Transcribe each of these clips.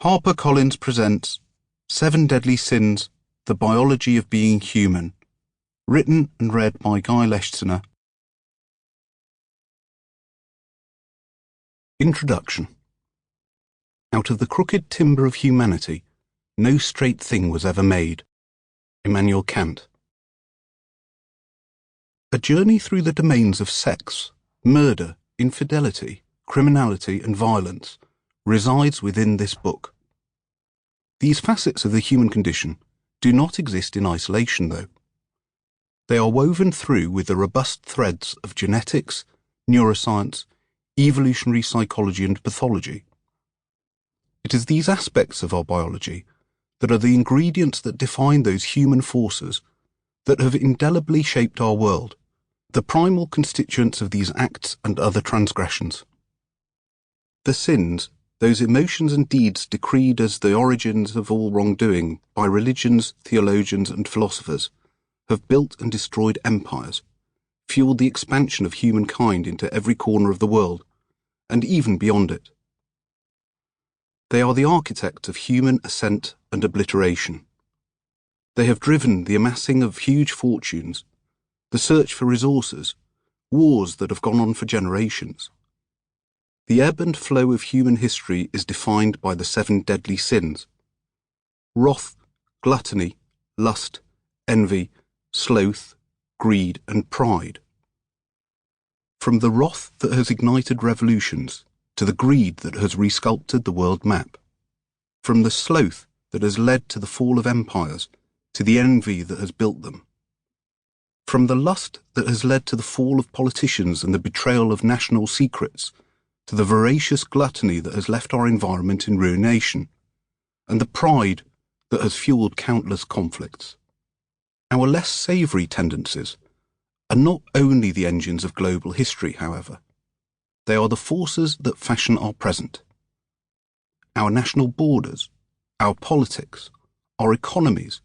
HarperCollins presents 7 Deadly Sins, The Biology of Being Human, written and read by Guy Leschziner. Introduction. Out of the crooked timber of humanity, no straight thing was ever made. Immanuel Kant. A journey through the domains of sex, murder, infidelity, criminality and violence resides within this book. These facets of the human condition do not exist in isolation, though. They are woven through with the robust threads of genetics, neuroscience, evolutionary psychology and pathology. It is these aspects of our biology that are the ingredients that define those human forces that have indelibly shaped our world, the primal constituents of these acts and other transgressions. The sins, those emotions and deeds decreed as the origins of all wrongdoing by religions, theologians and philosophers, have built and destroyed empires, fueled the expansion of humankind into every corner of the world, and even beyond it. They are the architects of human ascent and obliteration. They have driven the amassing of huge fortunes, the search for resources, wars that have gone on for generations. The ebb and flow of human history is defined by the 7 deadly sins: wrath, gluttony, lust, envy, sloth, greed, and pride. From the wrath that has ignited revolutions to the greed that has resculpted the world map, from the sloth that has led to the fall of empires to the envy that has built them, from the lust that has led to the fall of politicians and the betrayal of national secrets, to the voracious gluttony that has left our environment in ruination, and the pride that has fueled countless conflicts. Our less savoury tendencies are not only the engines of global history, however. They are the forces that fashion our present. Our national borders, our politics, our economies,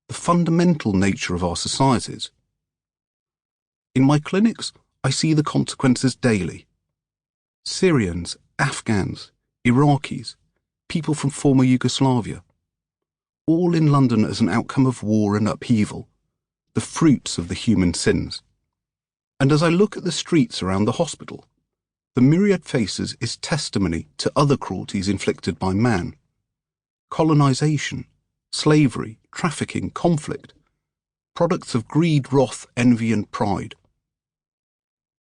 the fundamental nature of our societies. In my clinics, I see the consequences daily. Syrians, Afghans, Iraqis, people from former Yugoslavia, all in London as an outcome of war and upheaval, the fruits of the human sins. And as I look at the streets around the hospital, the myriad faces is testimony to other cruelties inflicted by man: colonization, slavery, trafficking, conflict, products of greed, wrath, envy and pride.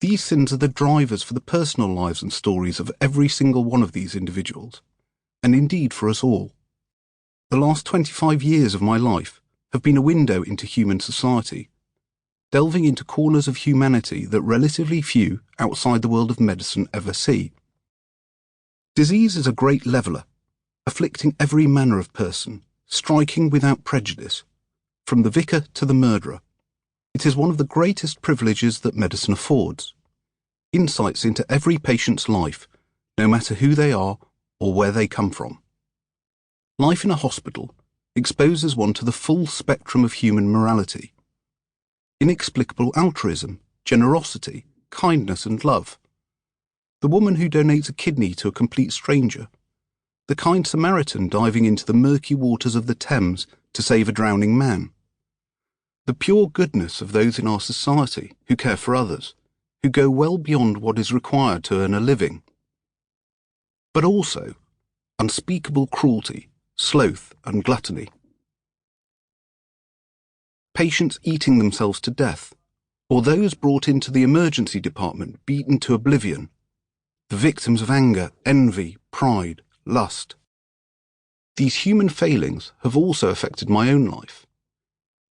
These sins are the drivers for the personal lives and stories of every single one of these individuals, and indeed for us all. The last 25 years of my life have been a window into human society, delving into corners of humanity that relatively few outside the world of medicine ever see. Disease is a great leveller, afflicting every manner of person, striking without prejudice, from the vicar to the murderer. It is one of the greatest privileges that medicine affords: insights into every patient's life, no matter who they are or where they come from. Life in a hospital exposes one to the full spectrum of human morality: inexplicable altruism, generosity, kindness and love. The woman who donates a kidney to a complete stranger, the kind Samaritan diving into the murky waters of the Thames to save a drowning man, the pure goodness of those in our society who care for others, who go well beyond what is required to earn a living. But also unspeakable cruelty, sloth and gluttony. Patients eating themselves to death, or those brought into the emergency department beaten to oblivion, the victims of anger, envy, pride, lust. These human failings have also affected my own life.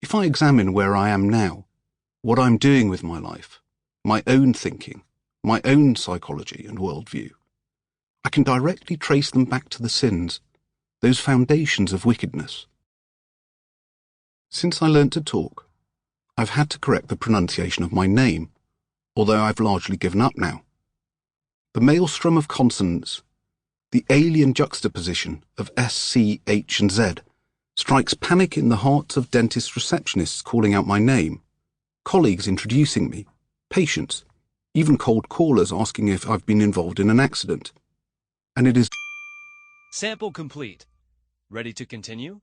If I examine where I am now, what I'm doing with my life, my own thinking, my own psychology and worldview, I can directly trace them back to the sins, those foundations of wickedness. Since I learnt to talk, I've had to correct the pronunciation of my name, although I've largely given up now. The maelstrom of consonants, the alien juxtaposition of S, C, H and Z, strikes panic in the hearts of dentist receptionists calling out my name, colleagues introducing me, patients, even cold callers asking if I've been involved in an accident. And it is Sample complete. Ready to continue?